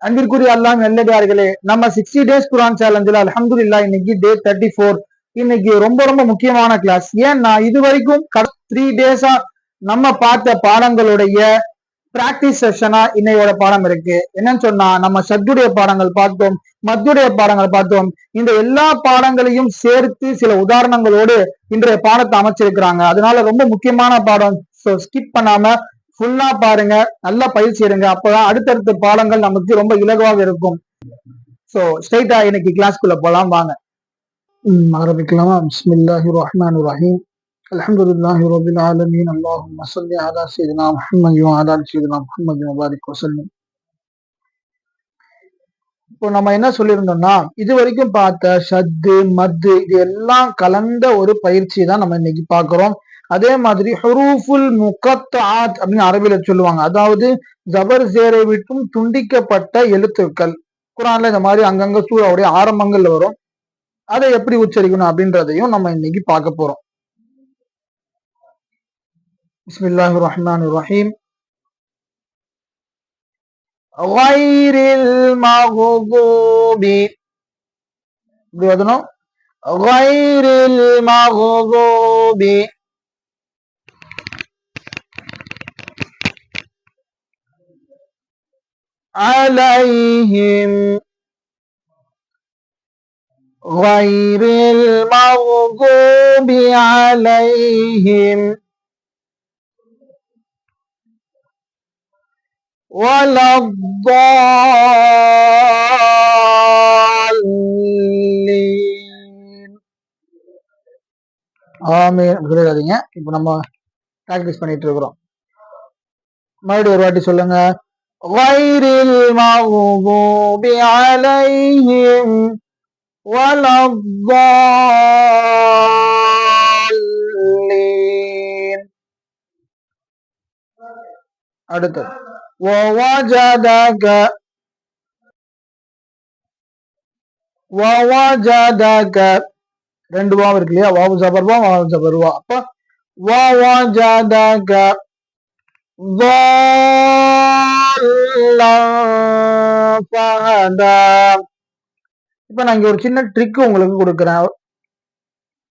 அன்பிற்குரிய அல்லாஹ் நல்லடியார்களே, நம்ம 60 டேஸ் குரான் சேலஞ்சில் அல்ஹம்துலில்லாஹ் இன்னைக்கு டே 34. இன்னைக்கு ரொம்ப ரொம்ப முக்கியமான கிளாஸ். ஏன்னா இது வரைக்கும் 3 டேஸா நம்ம பார்த்த பாடங்களுடைய பிராக்டிஸ் செஷனா இன்னையோட பாடம் இருக்கு. என்னன்னு சொன்னா நம்ம சத்துடைய பாடங்கள் பார்த்தோம், மத்துடைய பாடங்கள் பார்த்தோம். இந்த எல்லா பாடங்களையும் சேர்த்து சில உதாரணங்களோடு இன்றைய பாடத்தை அமைச்சிருக்கிறாங்க. அதனால ரொம்ப முக்கியமான பாடம். ஸோ ஸ்கிப் பண்ணாம ஃபுல்லா பாருங்க, நல்லா பயிற்சி எடுங்க. அப்பதான் அடுத்தடுத்த பாடங்கள் நமக்கு ரொம்ப இலகுவாக இருக்கும். சோ ஸ்ட்ரைட்டா இன்னைக்கு கிளாஸ்க்குள்ள போலாம் வாங்க. ஆரம்பிக்கலாமா? பிஸ்மில்லாஹிர் ரஹ்மானிர் ரஹீம். அல்ஹம்துலில்லாஹி ரப்பில் ஆலமீன். அல்லாஹும்ம ஸல்லி அலா ஸய்யிதினா முஹம்மது வ அலா ஸய்யிதினா முஹம்மது வ பாரிக் வஸல்லிம். இப்போ நம்ம என்ன சொல்லியிருந்தோம்னா, இது வரைக்கும் பார்த்த ஷத்து மத்து இது எல்லாம் கலந்த ஒரு பயிற்சி தான் நம்ம இன்னைக்கு பார்க்கிறோம். அதே மாதிரி ஹுரூஃபுல் முகத்தாத் அப்படின்னு அரபில சொல்லுவாங்க. அதாவது ஜபர் ஜேரை விட்டும் துண்டிக்கப்பட்ட எழுத்துக்கள். குரான்ல இந்த மாதிரி அங்கங்க சூறாவுடைய ஆரம்பங்கள்ல வரும். அதை எப்படி உச்சரிக்கணும் அப்படின்றதையும் நம்ம இன்னைக்கு பார்க்க போறோம். பிஸ்மில்லாஹிர் ரஹ்மானிர் ரஹீம். غيرil மக்தூபி இப்படி வரணும். غيرil மக்தூபி عليهم غير المغضوب عليهم ولا الضالين. ஆமீன். புரியாதீங்க. இப்போ நம்ம பிராக்டிஸ் பண்ணிட்டு இருக்கிறோம். மறுபடியும் ஒரு வாட்டி சொல்லுங்க. غير المغضوب عليهم ولا الضالين. அடுத்து ووجدك ரெண்டு வாவ் இருக்கு இல்லையா? வாவு ஜபர்வா வாவு ஜபர்வா. அப்ப ووجدك ضالا فهدى. இப்ப நான் இங்க ஒரு சின்ன ட்ரிக் உங்களுக்கு கொடுக்குறேன்.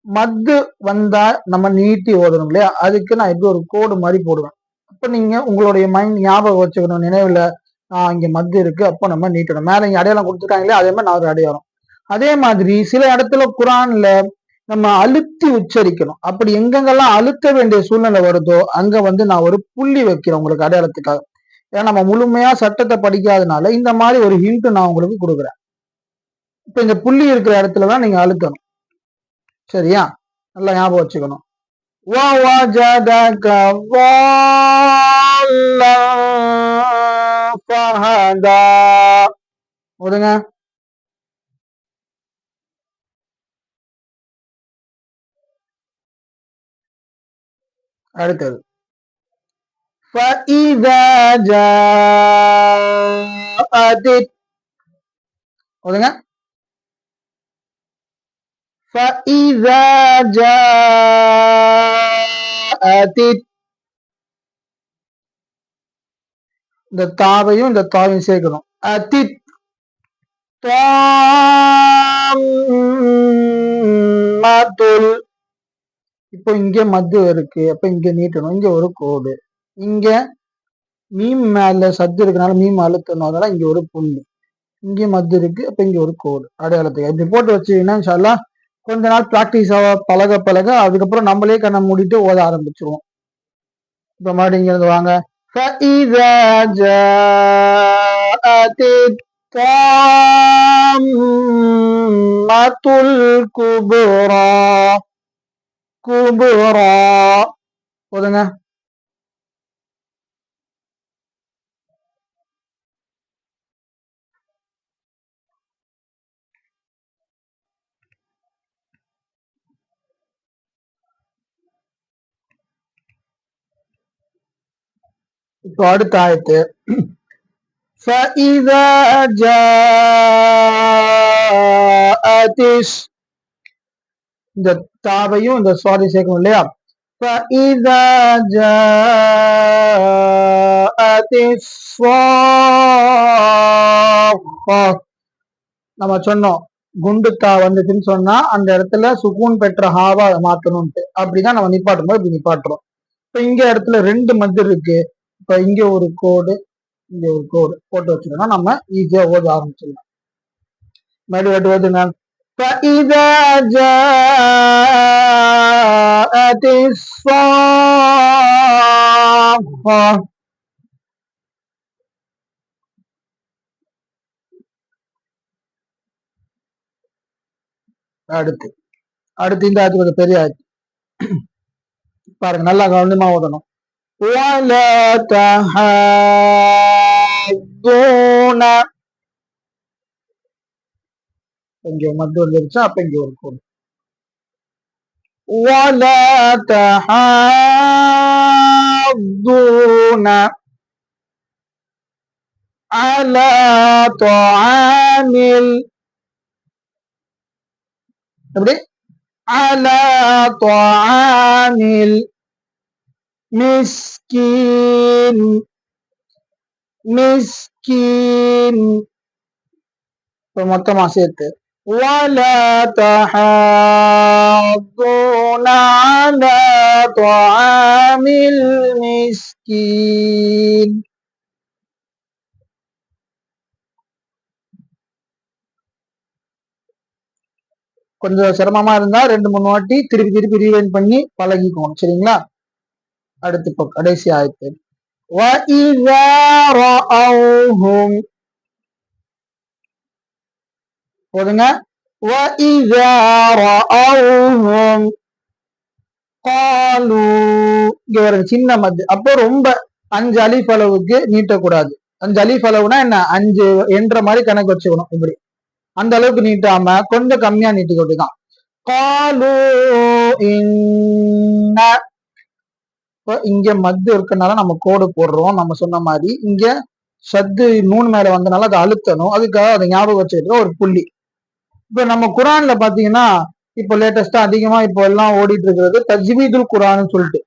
மத்து வந்தா நம்ம நீட்டி ஓதணும் இல்லையா? அதுக்கு நான் இப்படி ஒரு கோடு மாதிரி போடுவேன். அப்ப நீங்க உங்களுடைய மைண்ட் ஞாபகம் வச்சுக்கணும், நினைவுல இங்க மத்து இருக்கு, அப்ப நம்ம நீட்டணும். மேல இங்க அடையாளம் கொடுத்துருக்காங்களே, அதே மாதிரி நான் ஒரு அடையாளம். அதே மாதிரி சில இடத்துல குரான்ல நம்ம அழுத்தி உச்சரிக்கணும். அப்படி எங்கெங்கெல்லாம் அழுத்த வேண்டிய சூழ்நிலை வருதோ அங்க நான் ஒரு புள்ளி வைக்கிறேன் உங்களுக்கு அடையாளத்துக்காக. ஏன்னா நம்ம முழுமையா சட்டத்தை படிக்காதனால இந்த மாதிரி ஒரு ஹிண்ட் நான் உங்களுக்கு கொடுக்குறேன். இப்ப இந்த புள்ளி இருக்கிற இடத்துலதான் நீங்க அழுத்தணும். சரியா? நல்லா ஞாபகம் வச்சுக்கணும். ووجدك ضالا فهدى. ஓதுங்க. அடுத்தது فإذا جاءت. ஓதுங்க. فإذا جاءت. இந்த தாவையும் இந்த தாவையும் சேர்க்கணும். அதித் தாம்மாத்துல். இப்போ இங்க மத்து இருக்கு, அப்ப இங்க நீட்டணும். இங்க ஒரு கோடு. இங்க மீம் மேல சத்து இருக்கனால மீம் அழுத்தணும், அதனால இங்க ஒரு புள்ளி. இங்க மத்து இருக்கு, அப்ப இங்க ஒரு கோடு அடையாளத்துக்கு. இப்படி போட்டு வச்சீங்கன்னா இன்ஷா அல்லாஹ் கொஞ்ச நாள் பிராக்டிஸ் பழக பழக அதுக்கப்புறம் நம்மளே கண்ணை மூடிட்டு ஓத ஆரம்பிச்சிருவோம். இப்ப மறுபடியும் இங்க இருந்து வாங்க. فإذا جاءت الطامة الكبرى. குபுரா. போதுங்க. இப்போ அடுத்த ஆயத்து. فإذا جاءت. இந்த தாவையும் இந்த சுவாதி சேர்க்கணும் இல்லையா? فإذا جاءت الصاخة. நம்ம சொன்னோம் குண்டுத்தா வந்துச்சுன்னு சொன்னா அந்த இடத்துல சுகூன் பெற்ற ஹாவா மாத்தணும்ட்டு. அப்படிதான் நம்ம நிப்பாட்டும் போது இப்படி நிப்பாட்டுறோம். இப்ப இங்க இடத்துல ரெண்டு மத்து இருக்கு. இப்ப இங்க ஒரு கோடு, இங்க ஒரு கோடு போட்டு வச்சுக்கோன்னா நம்ம ஈஸியா ஓத ஆரம்பிச்சிடலாம். மறுபடியும் ஓதுங்க. فإذا جاءت الصاخة. அடுத்து அடுத்து இந்த ஆயத்து கொஞ்சம் பெரிய ஆயத்து பாருங்க, நல்லா கவனமா ஓதணும். ولا تحاضون. இங்க மத்து வந்துருச்சா, அப்ப இங்க ஒரு கோடு. ولا تحاضون على طعام எப்படி على طعام المسكين. மிஸ்கின் மொத்தமா சேர்த்து ولا تحاضون على طعام المسكين. கொஞ்சம் சிரமமா இருந்தா 2-3 வாட்டி திருப்பி திருப்பி ரீவைண்ட் பண்ணி பழகிக்கணும், சரிங்களா? அடுத்து இப்போ கடைசி ஆயத்து. وَإِذَا رَأَوْهُمْ போதுங்க. وَإِذَا رَأَوْهُمْ قَالُوا. இங்க ஒரு சின்ன மத்து, அப்போ ரொம்ப 5 அலிஃப் அளவுக்கு நீட்டக்கூடாது. 5 அலிஃப் அளவுனா என்ன, 5 என்ற மாதிரி கணக்கு வச்சுக்கணும். இப்படி அந்த அளவுக்கு நீட்டாம கொஞ்சம் கம்மியா நீட்டிக்கிட்டுதான். قَالُوا إِنَّ. இங்க மத்து இருக்கனால நம்ம கோடு போடுறோம். நம்ம சொன்ன மாதிரி இங்க சத்து நூன் மேல வந்தனால அதை அழுத்தணும். அதுக்காக அதை ஞாபகம் வச்சுக்கிற ஒரு புள்ளி. இப்ப நம்ம குரான்ல பாத்தீங்கன்னா இப்போ லேட்டஸ்டா அதிகமா இப்போ எல்லாம் ஓடிட்டு இருக்கிறது தஜ்வீதுல் குரான்னு சொல்லிட்டு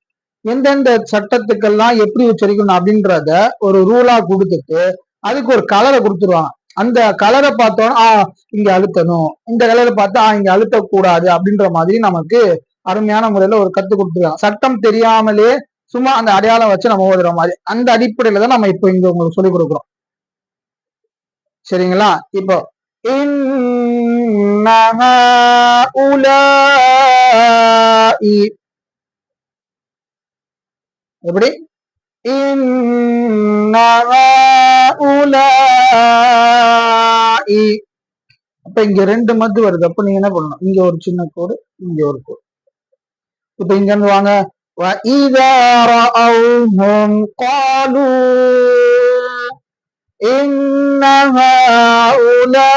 எந்தெந்த சட்டத்துக்கெல்லாம் எப்படி உச்சரிக்கணும் அப்படின்றத ஒரு ரூலா கொடுத்துட்டு அதுக்கு ஒரு கலரை கொடுத்துருவாங்க. அந்த கலரை பார்த்தோன்னா இங்க அழுத்தணும், இந்த கலரை பார்த்தா இங்க அழுத்தக்கூடாது அப்படின்ற மாதிரி நமக்கு அருமையான முறையில ஒரு கத்து கொடுத்துருக்காங்க. சட்டம் தெரியாமலே சும்மா அந்த அடையாளம் வச்சு நம்ம ஓதுற மாதிரி அந்த அடிப்படையில தான் நம்ம இப்போ இங்க உங்களுக்கு சொல்லிக் கொடுக்குறோம், சரிங்களா? இப்போ எப்படி அப்ப இங்க 2 மத்து வருது. அப்ப நீங்க என்ன பண்ணணும், இங்க ஒரு சின்ன கோடு, இங்க ஒரு கோடு. இப்ப இங்க இருந்து வாங்க. وَإِذَا رَأَوْهُمْ قَالُوا إِنَّ هَؤُلَاءِ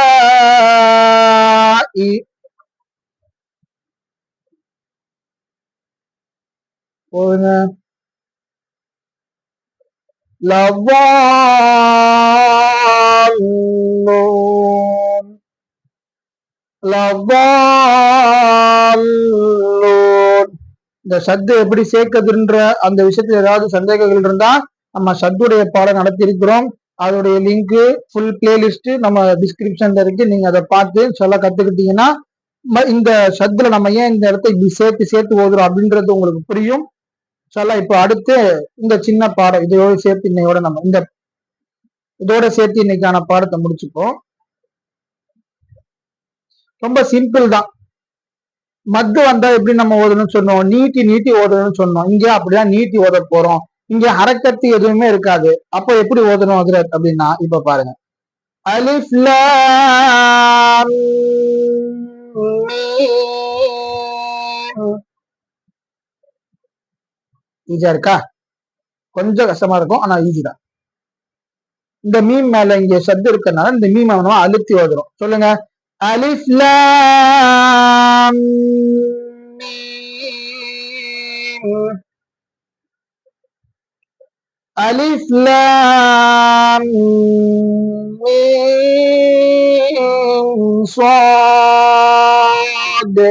لَضَالُّونَ. இந்த சத்து எப்படி சேர்க்கதுன்ற அந்த விஷயத்துல ஏதாவது சந்தேகங்கள் இருந்தா நம்ம சத்துடைய பாடம் நடத்தி இருக்கிறோம். அதோடைய லிங்க் ஃபுல் பிளேலிஸ்ட் நம்ம டிஸ்கிரிப்ஷன்ல இருக்கு. நீங்க அதை பார்த்து சொல்ல கத்துக்கிட்டீங்கன்னா இந்த சத்துல நம்ம ஏன் இந்த இடத்த இப்படி சேர்த்து சேர்த்து ஓதுறோம் அப்படின்றது உங்களுக்கு புரியும். சொல்ல இப்போ அடுத்து இந்த சின்ன பாடம் இதோட சேர்த்து இன்னையோட நம்ம இதோட சேர்த்து இன்னைக்கான பாடத்தை முடிச்சுப்போம். ரொம்ப சிம்பிள் தான். மத்து வந்தா எப்படி நம்ம ஓதணும்னு சொன்னோம், நீட்டி நீட்டி ஓதணும்னு சொன்னோம். இங்க அப்படிதான் நீட்டி ஓத போறோம். இங்க ஹரக்கத்து எதுவுமே இருக்காது. அப்போ எப்படி ஓதணும் ஹஜ்ரத் அப்படின்னா இப்ப பாருங்க. அலிஃப் லாம் மீம். ஈஸியா இருக்கா? கொஞ்சம் கஷ்டமா இருக்கும், ஆனா ஈஸி தான். இந்த மீம் மேல இங்க சத்து இருக்கனால இந்த மீம் நம்ம அழுத்தி ஓதுறோம். சொல்லுங்க. அலிஃப் லாம் மீம். அலிஃப் லாம் மீம் ஸாத்.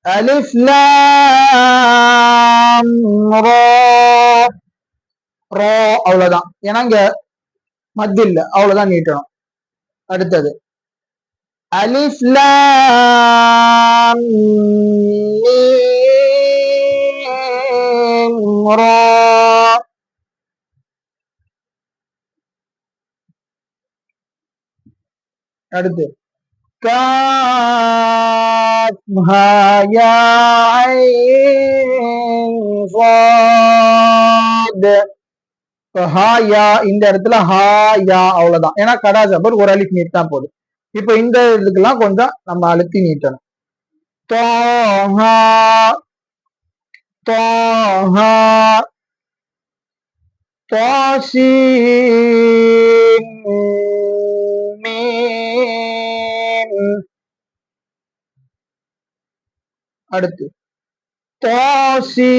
அலிஃப் லாம் ரா. ரோ அவ்வளவுதான். ஏன்னா இங்க மத் இல்ல, அவ்வளவுதான் நீட்டணும். அடுத்தது அலிஃப் லாம் மீம் ரா. அடுத்து காஃப் ஹா யா ஐன் ஸாத். ஹா யா இந்த இடத்துல ஹா யா அவ்வளவுதான். ஏன்னா கடா ஜபர் ஒரு அலிஃப் நீட்டா போதும். இப்ப இந்த இதுக்கெல்லாம் கொஞ்சம் நம்ம அழுத்தி நீட்டணும். தோஹா தோஹா தாசீன் மீம். அடுத்து தாசீன்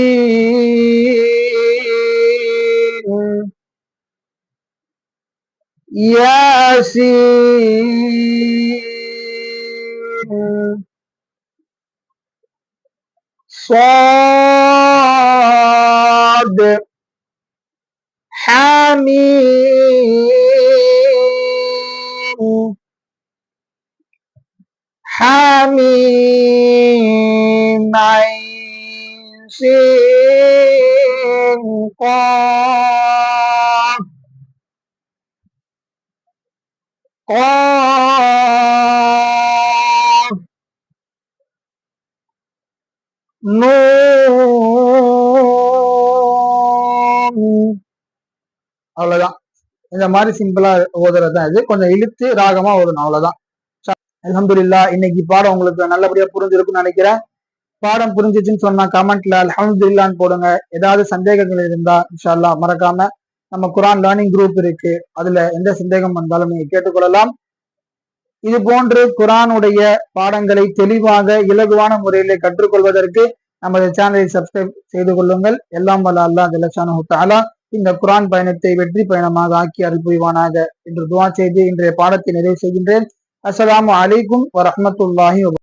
யாசீன் صاد حميم حميم عين سين قاف قاف நூன். அவ்வளவுதான். இந்த மாதிரி சிம்பிளா ஓதுறதுதான் இது. கொஞ்சம் இழுத்து ராகமா ஓதணும், அவ்வளவுதான். அல்ஹம்துலில்லாஹ். இன்னைக்கு பாடம் உங்களுக்கு நல்லபடியா புரிஞ்சிருக்கும்னு நினைக்கிறேன். பாடம் புரிஞ்சிச்சுன்னு சொன்னா கமெண்ட்ல அல்ஹம்துலில்லாஹ்னு போடுங்க. ஏதாவது சந்தேகங்கள் இருந்தா இன்ஷா அல்லாஹ் மறக்காம நம்ம குர்ஆன் லேர்னிங் குரூப் இருக்கு, அதுல எந்த சந்தேகம் வந்தாலும் நீங்க கேட்டுக்கொள்ளலாம். இது போன்று குர்ஆனுடைய பாடங்களை தெளிவாக இலகுவான முறையில கற்றுக்கொள்வதற்கு நமது சேனலை சப்ஸ்கிரைப் செய்து கொள்ளுங்கள். எல்லாம் வல்ல அல்லாஹ் ஜல்ல ஷானஹு தஆலா இந்த குர்ஆன் பயணத்தை வெற்றி பயணமாக ஆக்கி அருள் புரிவானாக என்று துஆ செய்து இன்றைய பாடத்தை நிறைவு செய்கின்றேன். அஸ்ஸலாமு அலைக்கும் வரஹ்மத்துல்லாஹி வபரகாத்துஹு.